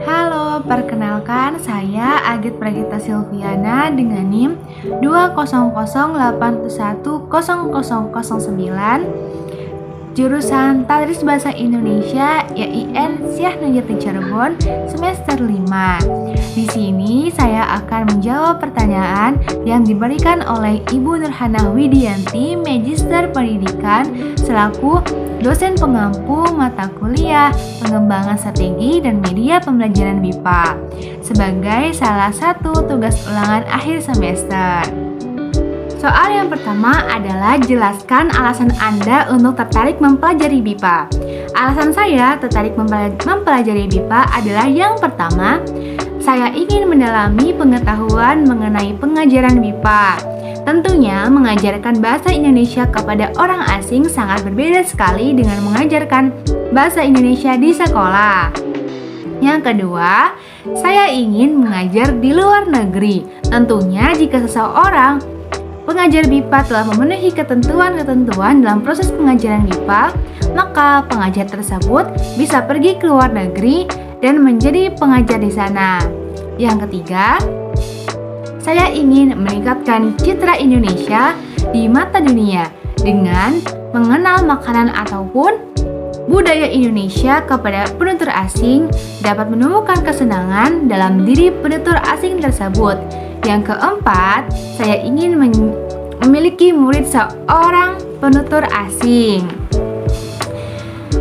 Halo, perkenalkan saya Agit Pragita Silviana dengan NIM 20081100009 jurusan Tadris Bahasa Indonesia YIN Syah Nurjati Cirebon semester 5. Di sini saya akan menjawab pertanyaan yang diberikan oleh Ibu Nurhana Widianti, Magister Pendidikan selaku dosen pengampu mata kuliah Pengembangan Strategi dan Media Pembelajaran BIPA sebagai salah satu tugas ulangan akhir semester. Soal yang pertama adalah jelaskan alasan Anda untuk tertarik mempelajari BIPA. Alasan saya tertarik mempelajari BIPA adalah yang pertama, saya ingin mendalami pengetahuan mengenai pengajaran BIPA. Tentunya mengajarkan bahasa Indonesia kepada orang asing sangat berbeda sekali dengan mengajarkan bahasa Indonesia di sekolah. Yang kedua, saya ingin mengajar di luar negeri. Tentunya jika seseorang pengajar BIPA telah memenuhi ketentuan-ketentuan dalam proses pengajaran BIPA, maka pengajar tersebut bisa pergi ke luar negeri dan menjadi pengajar di sana. Yang ketiga, saya ingin meningkatkan citra Indonesia di mata dunia dengan mengenal makanan ataupun budaya Indonesia kepada penutur asing, dapat menemukan kesenangan dalam diri penutur asing tersebut. Yang keempat, saya ingin memiliki murid seorang penutur asing.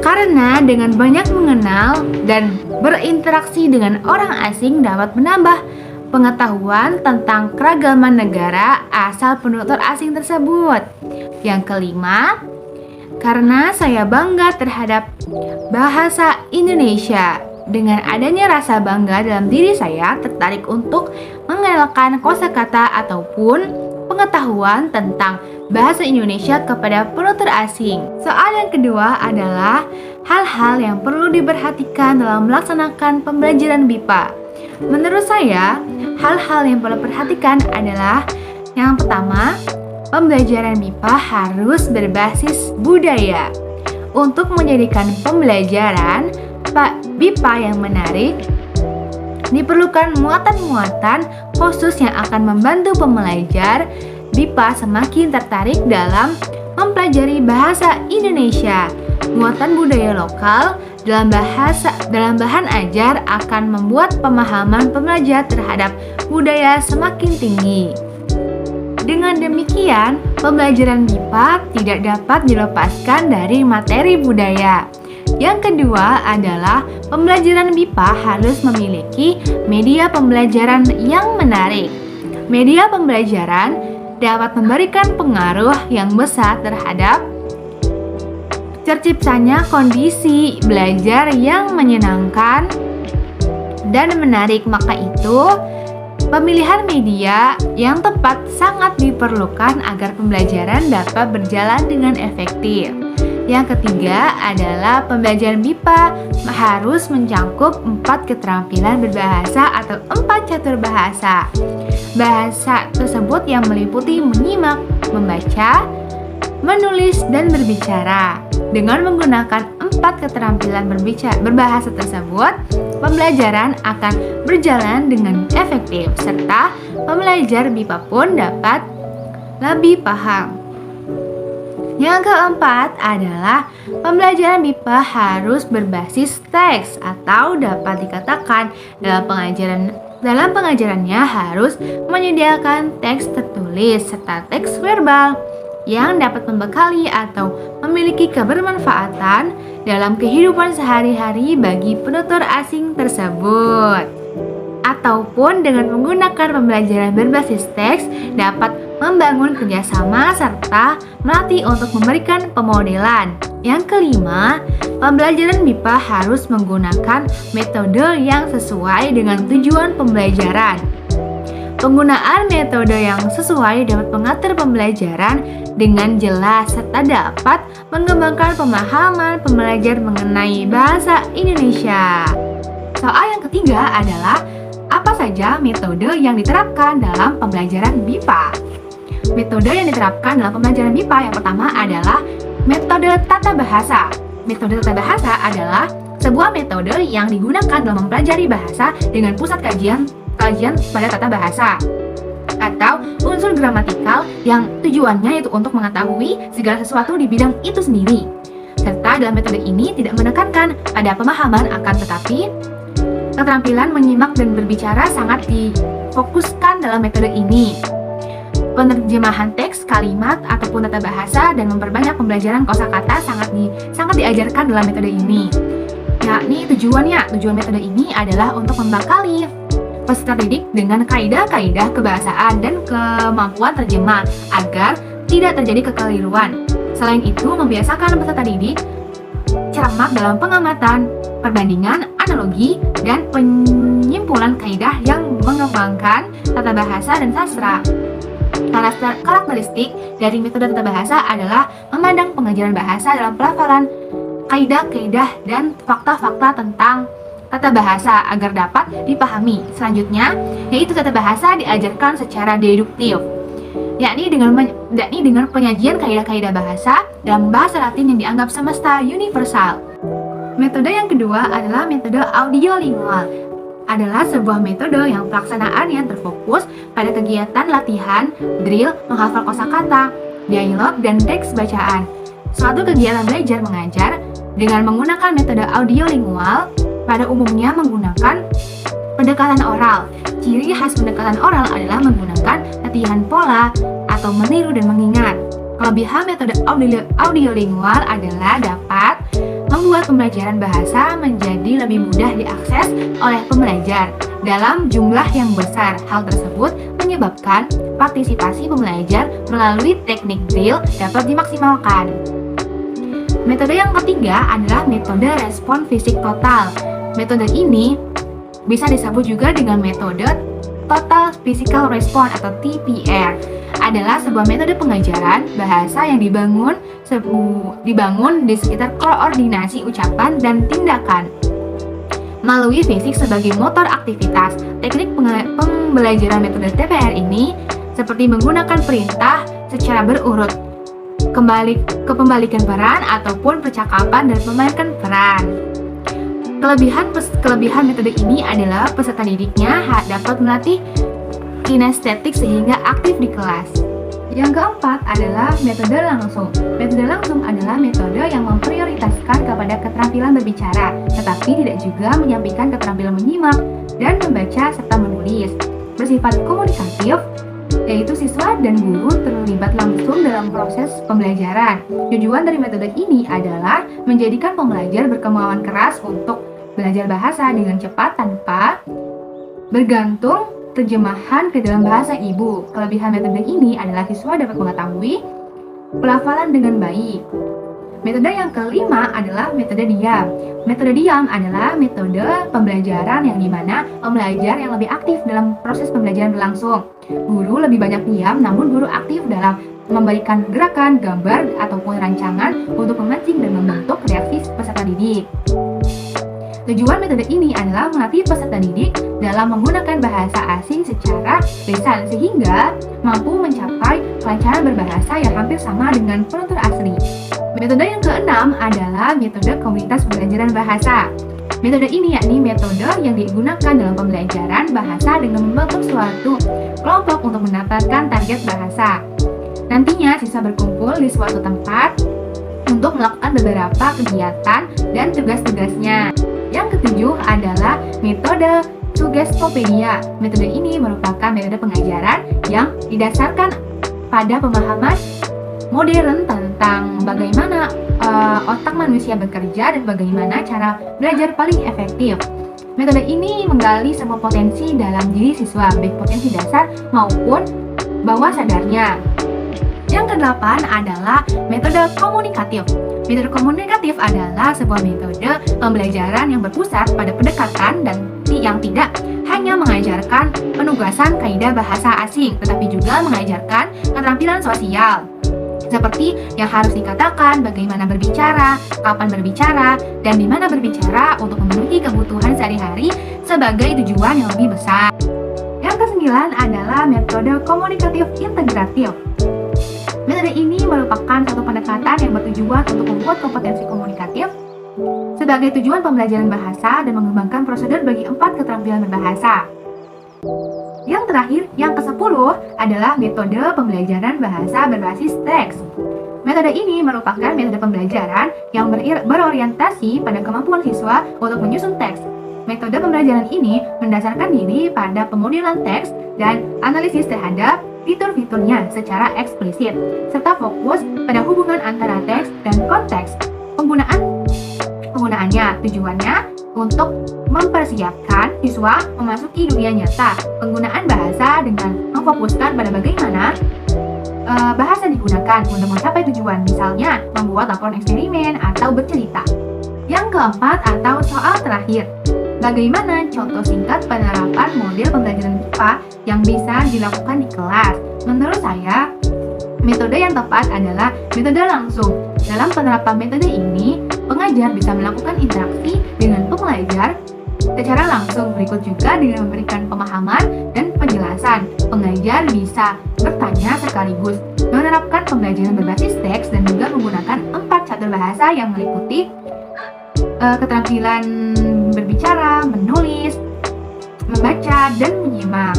Karena dengan banyak mengenal dan berinteraksi dengan orang asing dapat menambah pengetahuan tentang keragaman negara asal penutur asing tersebut. Yang kelima, karena saya bangga terhadap bahasa Indonesia. Dengan adanya rasa bangga dalam diri saya, tertarik untuk mengenalkan kosakata ataupun pengetahuan tentang bahasa Indonesia kepada penutur asing. Soal yang kedua adalah hal-hal yang perlu diperhatikan dalam melaksanakan pembelajaran BIPA. Menurut saya, hal-hal yang perlu diperhatikan adalah yang pertama, pembelajaran BIPA harus berbasis budaya. Untuk menjadikan pembelajaran BIPA yang menarik, diperlukan muatan-muatan khusus yang akan membantu pembelajar BIPA semakin tertarik dalam mempelajari bahasa Indonesia. Muatan budaya lokal dalam bahan ajar akan membuat pemahaman pembelajar terhadap budaya semakin tinggi. Dengan demikian, pembelajaran BIPA tidak dapat dilepaskan dari materi budaya. Yang kedua adalah pembelajaran BIPA harus memiliki media pembelajaran yang menarik. Media pembelajaran dapat memberikan pengaruh yang besar terhadap terciptanya kondisi belajar yang menyenangkan dan menarik. Maka itu, pemilihan media yang tepat sangat diperlukan agar pembelajaran dapat berjalan dengan efektif. Yang ketiga adalah pembelajaran BIPA harus mencakup 4 keterampilan berbahasa atau 4 catur bahasa. Bahasa tersebut yang meliputi menyimak, membaca, menulis, dan berbicara. Dengan menggunakan 4 keterampilan berbahasa tersebut, pembelajaran akan berjalan dengan efektif serta pembelajar BIPA pun dapat lebih paham. Yang keempat adalah pembelajaran BIPA harus berbasis teks atau dapat dikatakan dalam pengajarannya harus menyediakan teks tertulis serta teks verbal yang dapat membekali atau memiliki kebermanfaatan dalam kehidupan sehari-hari bagi penutur asing tersebut. Ataupun dengan menggunakan pembelajaran berbasis teks dapat membangun kerjasama serta melatih untuk memberikan pemodelan. Yang kelima, pembelajaran BIPA harus menggunakan metode yang sesuai dengan tujuan pembelajaran. Penggunaan metode yang sesuai dapat mengatur pembelajaran dengan jelas serta dapat mengembangkan pemahaman pembelajar mengenai bahasa Indonesia. Soal yang ketiga adalah apa saja metode yang diterapkan dalam pembelajaran BIPA? Metode yang diterapkan dalam pembelajaran MIPA yang pertama adalah metode tata bahasa. Metode tata bahasa adalah sebuah metode yang digunakan dalam mempelajari bahasa dengan pusat kajian pada tata bahasa atau unsur gramatikal yang tujuannya yaitu untuk mengetahui segala sesuatu di bidang itu sendiri. Serta dalam metode ini tidak menekankan pada pemahaman akan tetapi keterampilan menyimak dan berbicara sangat difokuskan dalam metode ini. Penerjemahan teks, kalimat, ataupun tata bahasa dan memperbanyak pembelajaran kosakata sangat diajarkan dalam metode ini. Yakni tujuan metode ini adalah untuk membekali peserta didik dengan kaidah-kaidah kebahasaan dan kemampuan terjemah agar tidak terjadi kekeliruan. Selain itu, membiasakan peserta didik cermat dalam pengamatan, perbandingan, analogi, dan penyimpulan kaidah yang mengembangkan tata bahasa dan sastra. Karakteristik dari metode tata bahasa adalah memandang pengajaran bahasa dalam pelafalan, kaidah-kaidah, dan fakta-fakta tentang tata bahasa agar dapat dipahami. Selanjutnya, yaitu tata bahasa diajarkan secara deduktif, yakni dengan penyajian kaidah-kaidah bahasa dalam bahasa Latin yang dianggap semesta universal. Metode yang kedua adalah metode audiolingual. Adalah sebuah metode yang pelaksanaannya terfokus pada kegiatan latihan, drill, menghafal kosakata, dialog, dan teks bacaan. Suatu kegiatan belajar mengajar dengan menggunakan metode audiolingual pada umumnya menggunakan pendekatan oral. Ciri khas pendekatan oral adalah menggunakan latihan pola atau meniru dan mengingat. Kelebihan metode audiolingual adalah dapat membuat pembelajaran bahasa menjadi lebih mudah diakses oleh pembelajar dalam jumlah yang besar. Hal tersebut menyebabkan partisipasi pembelajar melalui teknik drill dapat dimaksimalkan. Metode yang ketiga adalah metode respon fisik total. Metode ini bisa disebut juga dengan metode Total Physical Response atau TPR. Adalah sebuah metode pengajaran bahasa yang dibangun di sekitar koordinasi ucapan dan tindakan melalui fisik sebagai motor aktivitas. Teknik pembelajaran metode TPR ini seperti menggunakan perintah secara berurut, kepembalikan peran ataupun percakapan dan memainkan peran. Kelebihan metode ini adalah peserta didiknya dapat melatih kinestetik sehingga aktif di kelas. Yang keempat adalah metode langsung. Metode langsung adalah metode yang memprioritaskan kepada keterampilan berbicara, tetapi tidak juga menyampaikan keterampilan menyimak dan membaca serta menulis. Bersifat komunikatif, yaitu siswa dan guru terlibat langsung dalam proses pembelajaran. Tujuan dari metode ini adalah menjadikan pembelajar berkemauan keras untuk belajar bahasa dengan cepat tanpa bergantung terjemahan ke dalam bahasa ibu. Kelebihan metode ini adalah siswa dapat mengetahui pelafalan dengan baik. Metode yang kelima adalah metode diam. Metode diam adalah metode pembelajaran yang dimana pembelajar yang lebih aktif dalam proses pembelajaran berlangsung. Guru lebih banyak diam, namun guru aktif dalam memberikan gerakan, gambar, ataupun rancangan untuk memancing dan membentuk reaksi peserta didik. Tujuan metode ini adalah melatih peserta didik dalam menggunakan bahasa asing secara lisan sehingga mampu mencapai kelancaran berbahasa yang hampir sama dengan penutur asli. Metode yang keenam adalah metode komunitas pembelajaran bahasa. Metode ini yakni metode yang digunakan dalam pembelajaran bahasa dengan membentuk suatu kelompok untuk mendapatkan target bahasa. Nantinya siswa berkumpul di suatu tempat untuk melakukan beberapa kegiatan dan tugas-tugasnya. Yang ketujuh adalah metode Sugestopedia. Metode ini merupakan metode pengajaran yang didasarkan pada pemahaman modern tentang bagaimana otak manusia bekerja dan bagaimana cara belajar paling efektif. Metode ini menggali semua potensi dalam diri siswa, baik potensi dasar maupun bawah sadarnya. Yang kedelapan adalah metode komunikatif. Metode komunikatif adalah sebuah metode pembelajaran yang berpusat pada pendekatan dan yang tidak hanya mengajarkan penugasan kaidah bahasa asing, tetapi juga mengajarkan keterampilan sosial. Seperti yang harus dikatakan, bagaimana berbicara, kapan berbicara, dan di mana berbicara untuk memenuhi kebutuhan sehari-hari sebagai tujuan yang lebih besar. Yang kesembilan adalah metode komunikatif integratif. Metode ini merupakan suatu pendekatan yang bertujuan untuk membuat kompetensi komunikatif sebagai tujuan pembelajaran bahasa dan mengembangkan prosedur bagi 4 keterampilan berbahasa. Yang terakhir, yang ke-10 adalah metode pembelajaran bahasa berbasis teks. Metode ini merupakan metode pembelajaran yang berorientasi pada kemampuan siswa untuk menyusun teks. Metode pembelajaran ini mendasarkan diri pada pemodelan teks dan analisis terhadap fitur-fiturnya secara eksplisit, serta fokus pada hubungan antara teks dan konteks. Penggunaannya tujuannya untuk mempersiapkan siswa memasuki dunia nyata. Penggunaan bahasa dengan memfokuskan pada bagaimana bahasa digunakan untuk mencapai tujuan, misalnya membuat laporan eksperimen atau bercerita. Yang keempat atau soal terakhir, bagaimana contoh singkat penerapan model pembelajaran IPA yang bisa dilakukan di kelas? Menurut saya, metode yang tepat adalah metode langsung. Dalam penerapan metode ini, pengajar bisa melakukan interaksi dengan pembelajar secara langsung. Berikut juga dengan memberikan pemahaman dan penjelasan. Pengajar bisa bertanya sekaligus menerapkan pembelajaran berbasis teks dan juga menggunakan 4 catur bahasa yang meliputi keterampilan berbicara, menulis, membaca, dan menyimak.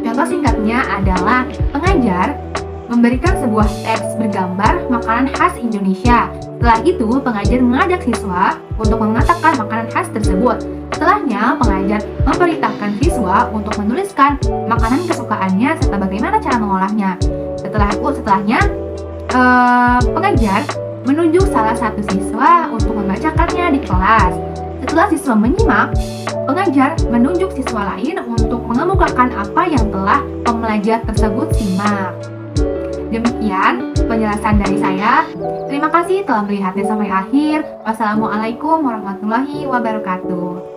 Contoh singkatnya adalah pengajar memberikan sebuah teks bergambar makanan khas Indonesia. Setelah itu, pengajar mengajak siswa untuk mengatakan makanan khas tersebut. Setelahnya, pengajar memerintahkan siswa untuk menuliskan makanan kesukaannya serta bagaimana cara mengolahnya. Setelahnya, pengajar menunjuk salah satu siswa untuk membacakannya di kelas. Setelah siswa menyimak, pengajar menunjuk siswa lain untuk mengemukakan apa yang telah pembelajar tersebut simak. Demikian penjelasan dari saya. Terima kasih telah melihatnya sampai akhir. Wassalamualaikum warahmatullahi wabarakatuh.